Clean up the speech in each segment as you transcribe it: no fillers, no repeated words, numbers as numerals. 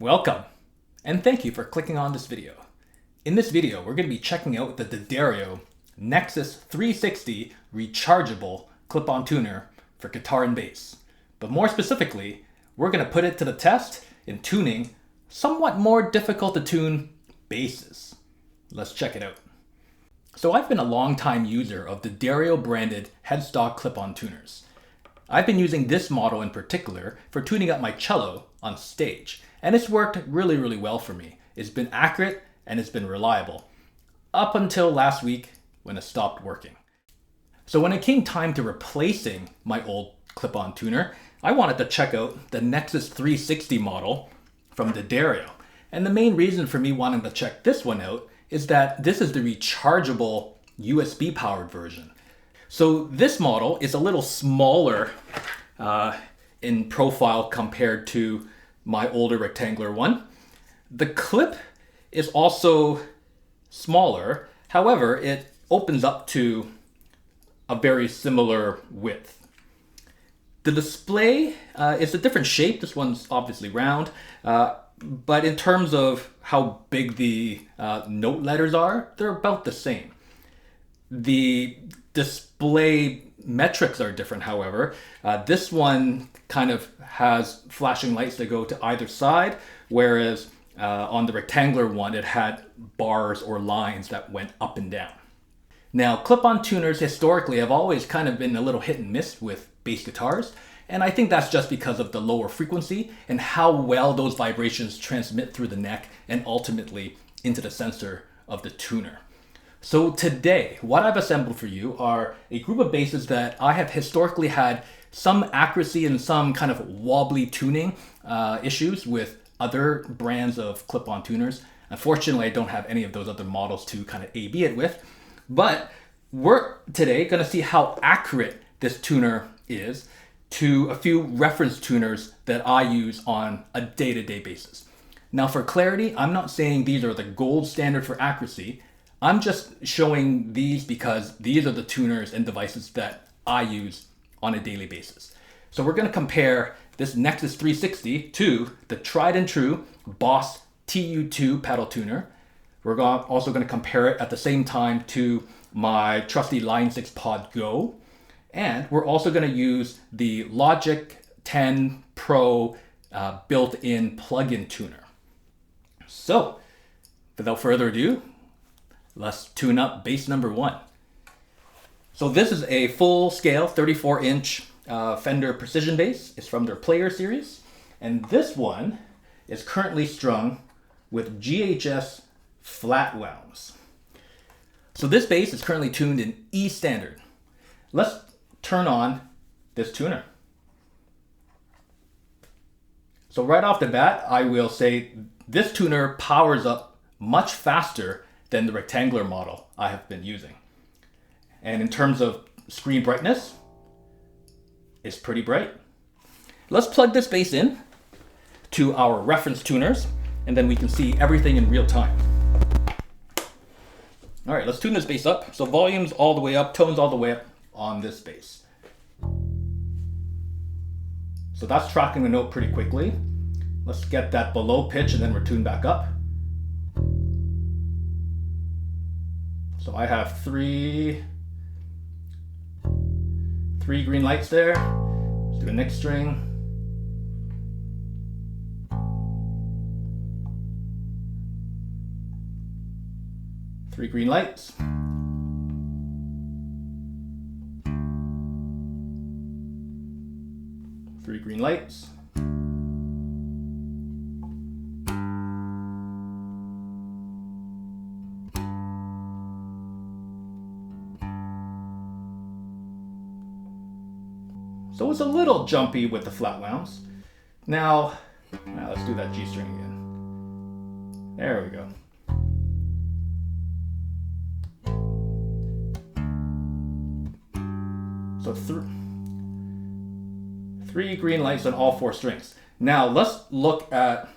Welcome, and thank you for clicking on this video. In this video, we're going to be checking out the D'Addario Nexxus 360 rechargeable clip-on tuner for guitar and bass. But more specifically, we're going to put it to the test in tuning somewhat more difficult to tune basses. Let's check it out. So I've been a long-time user of D'Addario branded headstock clip-on tuners. I've been using this model in particular for tuning up my cello on stage, and it's worked really well for me. It's been accurate and it's been reliable, up until last week when it stopped working. So when it came time to replacing my old clip-on tuner, I wanted to check out the Nexxus 360 model from D'Addario. And the main reason for me wanting to check this one out is that this is the rechargeable USB powered version. So this model is a little smaller in profile compared to my older rectangular one. The clip is also smaller. However, it opens up to a very similar width. The display is a different shape. This one's obviously round, but in terms of how big the note letters are, they're about the same. The display metrics are different, however. This one kind of has flashing lights that go to either side, whereas on the rectangular one, it had bars or lines that went up and down. Now, clip-on tuners historically have always kind of been a little hit and miss with bass guitars, and I think that's just because of the lower frequency and how well those vibrations transmit through the neck and ultimately into the sensor of the tuner. So today, what I've assembled for you are a group of basses that I have historically had some accuracy and some kind of wobbly tuning issues with other brands of clip-on tuners. Unfortunately, I don't have any of those other models to kind of A/B it with, but we're today going to see how accurate this tuner is to a few reference tuners that I use on a day-to-day basis. Now, for clarity, I'm not saying these are the gold standard for accuracy. I'm just showing these because these are the tuners and devices that I use on a daily basis. So we're going to compare this Nexxus 360 to the tried and true Boss TU2 pedal tuner. We're also going to compare it at the same time to my trusty Line6 Pod Go. And we're also going to use the Logic 10 Pro built-in plug-in tuner. So without further ado, let's tune up bass number one. So this is a full-scale 34-inch Fender Precision bass. It's from their Player series. And this one is currently strung with GHS flatwounds. So this bass is currently tuned in E standard. Let's turn on this tuner. So right off the bat, I will say this tuner powers up much faster than the rectangular model I have been using. And in terms of screen brightness, it's pretty bright. Let's plug this bass in to our reference tuners, and then we can see everything in real time. All right, let's tune this bass up. So volume's all the way up, tones all the way up on this bass. So that's tracking the note pretty quickly. Let's get that below pitch and then we're tuned back up. So I have three green lights there. Let's do a next string. Three green lights. Three green lights. So it's a little jumpy with the flatwounds. Now let's do that G string again. There we go. So three green lights on all four strings. Now let's look at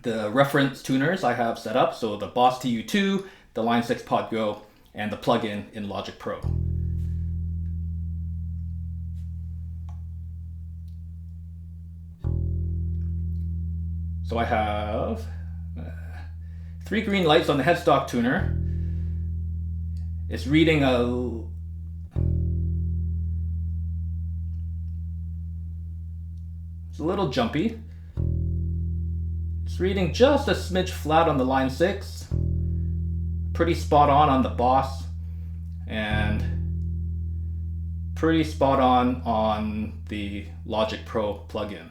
the reference tuners I have set up. So the Boss TU2, the Line6 Pod Go, and the plugin in Logic Pro. So I have 3 green lights on the headstock tuner. It's reading it's a little jumpy. It's reading just a smidge flat on the Line6. Pretty spot on the Boss. And pretty spot on the Logic Pro plugin.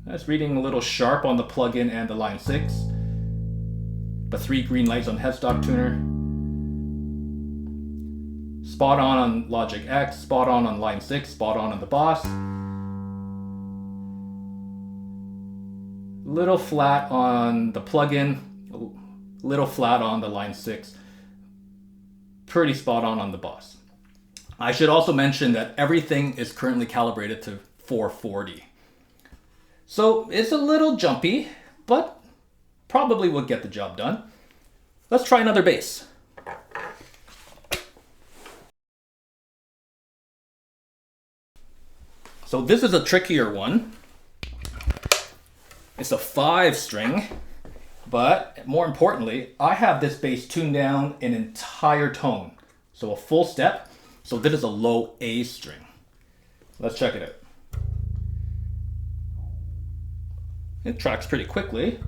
That's reading a little sharp on the plugin and the Line6. But 3 green lights on headstock tuner. Spot on Logic X, spot on Line6, spot on the Boss. Little flat on the plugin, little flat on the Line6. Pretty spot on the Boss. I should also mention that everything is currently calibrated to 440. So it's a little jumpy, but probably will get the job done. Let's try another bass. So this is a trickier one. It's a 5-string, but more importantly, I have this bass tuned down an entire tone. So a full step. So this is a low A string. Let's check it out. It tracks pretty quickly.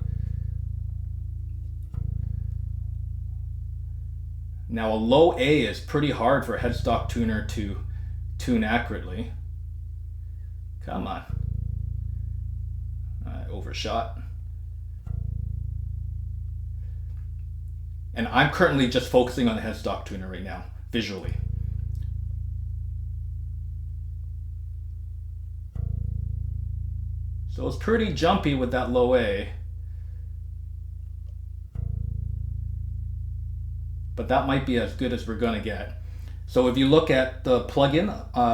Now a low A is pretty hard for a headstock tuner to tune accurately. Come on. I overshot. And I'm currently just focusing on the headstock tuner right now, visually. So it's pretty jumpy with that low A. But that might be as good as we're gonna get. So if you look at the plugin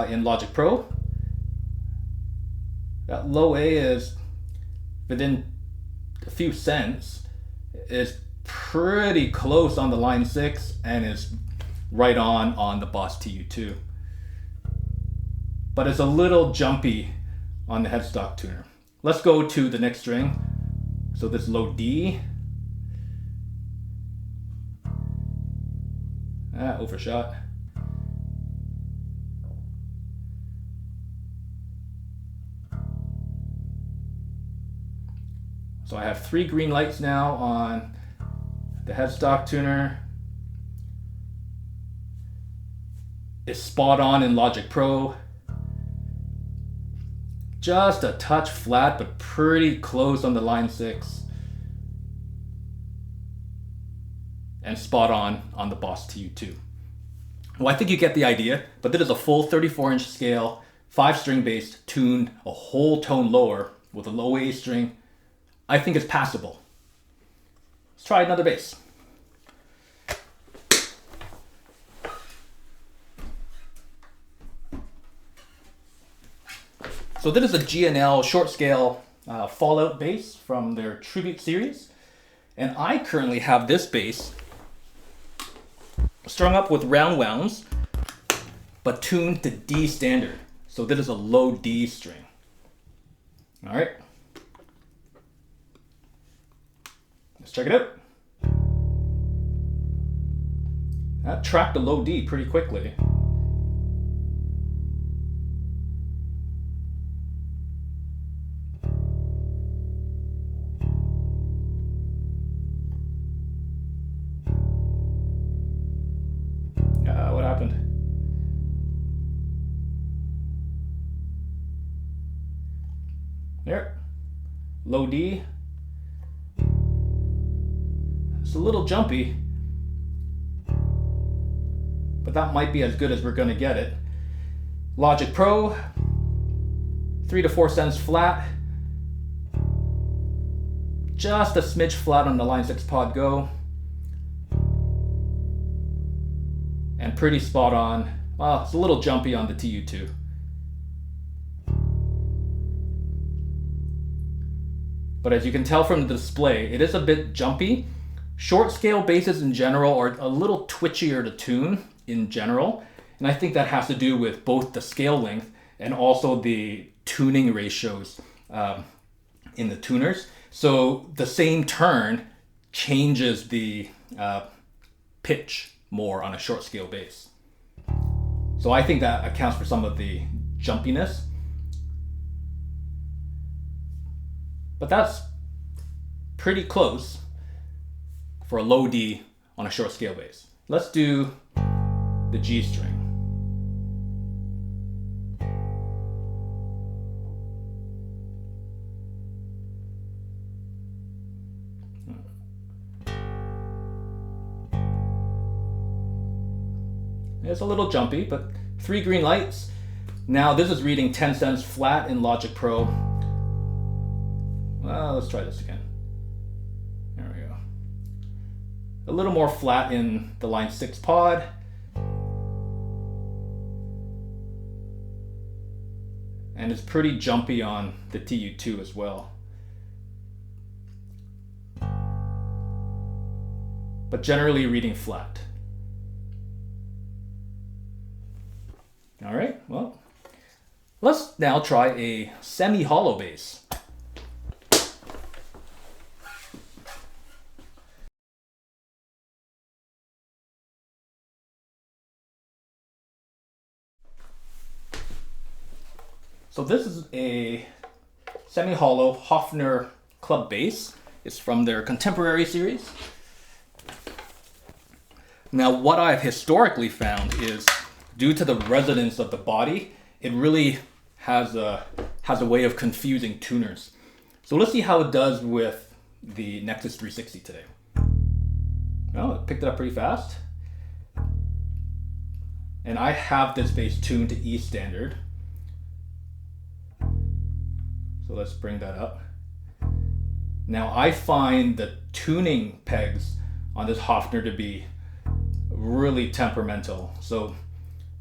in Logic Pro, that low A is within a few cents, is pretty close on the Line6 and is right on the Boss TU2. But it's a little jumpy on the headstock tuner. Let's go to the next string. So this low D. Overshot. So I have 3 green lights now on the headstock tuner. It's spot on in Logic Pro. Just a touch flat, but pretty close on the Line6. And spot on the Boss TU2. Well, I think you get the idea, but this is a full 34-inch scale, 5-string bass tuned a whole tone lower with a low A string. I think it's passable. Let's try another bass. So this is a G&L short scale Fallout bass from their Tribute series. And I currently have this bass strung up with round wounds, but tuned to D standard. So this is a low D string. All right. Let's check it out. That tracked a low D pretty quickly. What happened? There. Low D. It's a little jumpy, but that might be as good as we're gonna get it. Logic Pro, 3 to 4 cents flat. Just a smidge flat on the Line6 Pod Go. And pretty spot on. Well, it's a little jumpy on the TU2. But as you can tell from the display, it is a bit jumpy. Short scale basses in general are a little twitchier to tune in general. And I think that has to do with both the scale length and also the tuning ratios in the tuners. So the same turn changes the pitch more on a short scale bass. So I think that accounts for some of the jumpiness. But that's pretty close for a low D on a short scale bass. Let's do the G string. It's a little jumpy, but 3 green lights. Now this is reading 10 cents flat in Logic Pro. Well, let's try this again. There we go. A little more flat in the Line6 Pod. And it's pretty jumpy on the TU2 as well. But generally reading flat. All right, well, let's now try a semi-hollow bass. So this is a semi-hollow Hofner Club bass. It's from their Contemporary series. Now, what I've historically found is, due to the resonance of the body, it really has a way of confusing tuners. So let's see how it does with the Nexxus 360 today. Oh, it picked it up pretty fast. And I have this bass tuned to E standard. So let's bring that up. Now I find the tuning pegs on this Hofner to be really temperamental. So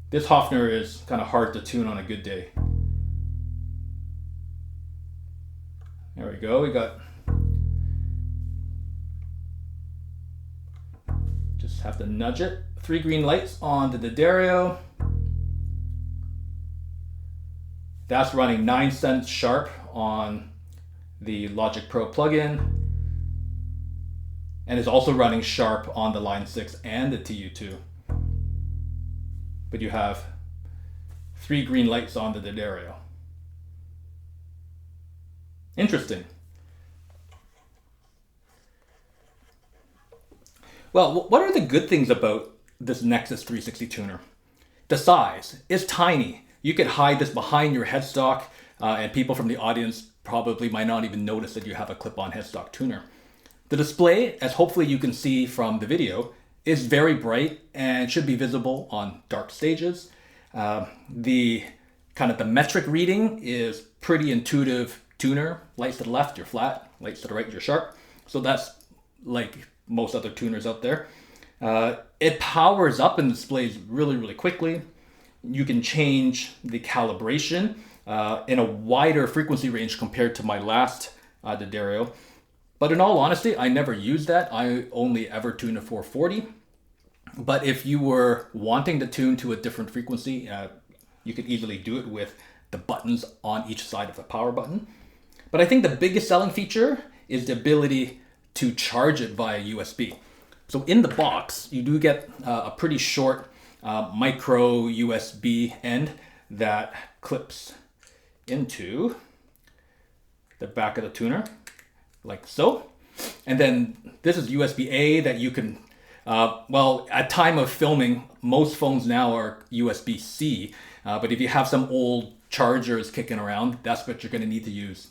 this Hofner is kind of hard to tune on a good day. There we go. We got, just have to nudge it. 3 green lights on the D'Addario. That's running 9 cents sharp on the Logic Pro plugin. And it's also running sharp on the Line6 and the TU2. But you have 3 green lights on the D'Addario. Interesting. Well, what are the good things about this Nexxus 360 tuner? The size is tiny. You could hide this behind your headstock, and people from the audience probably might not even notice that you have a clip-on headstock tuner. The display, as hopefully you can see from the video, is very bright and should be visible on dark stages. The metric reading is pretty intuitive tuner. Lights to the left, you're flat. Lights to the right, you're sharp. So that's like most other tuners out there. It powers up and displays really, really quickly. You can change the calibration in a wider frequency range compared to my last D'Addario. But in all honesty, I never used that. I only ever tuned a 440. But if you were wanting to tune to a different frequency, you could easily do it with the buttons on each side of the power button. But I think the biggest selling feature is the ability to charge it via USB. So in the box, you do get a pretty short micro USB end that clips into the back of the tuner, like so. And then this is USB-A that you can, well, at time of filming, most phones now are USB-C, but if you have some old chargers kicking around, that's what you're going to need to use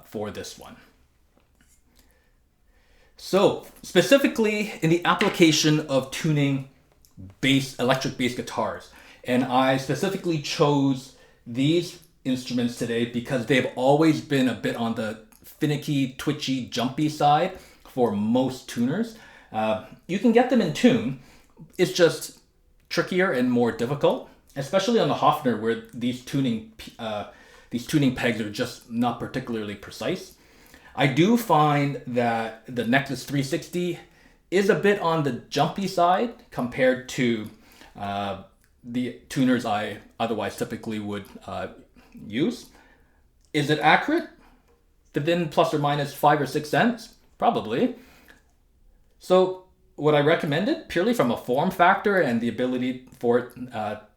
for this one. So specifically in the application of tuning electric bass guitars, and I specifically chose these instruments today because they've always been a bit on the finicky, twitchy, jumpy side for most tuners. You can get them in tune. It's just trickier and more difficult, especially on the Hofner, where these tuning pegs are just not particularly precise. I do find that the Nexxus 360 is a bit on the jumpy side compared to the tuners I otherwise typically would use. Is it accurate? Within plus or minus 5 or 6 cents? Probably. So would I recommend it purely from a form factor and the ability for it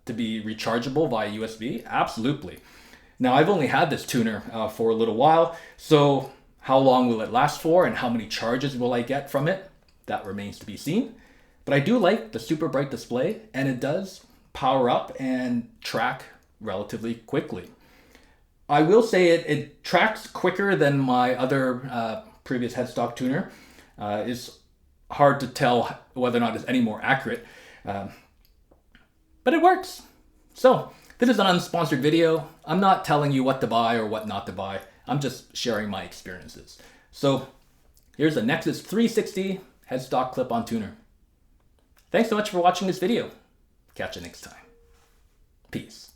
to be rechargeable via USB? Absolutely. Now, I've only had this tuner for a little while, so how long will it last for and how many charges will I get from it? That remains to be seen. But I do like the super bright display, and it does power up and track relatively quickly. I will say it tracks quicker than my other previous headstock tuner. It's hard to tell whether or not it's any more accurate, but it works. So this is an unsponsored video. I'm not telling you what to buy or what not to buy. I'm just sharing my experiences. So here's a Nexxus 360 headstock clip-on tuner. Thanks so much for watching this video. Catch you next time. Peace.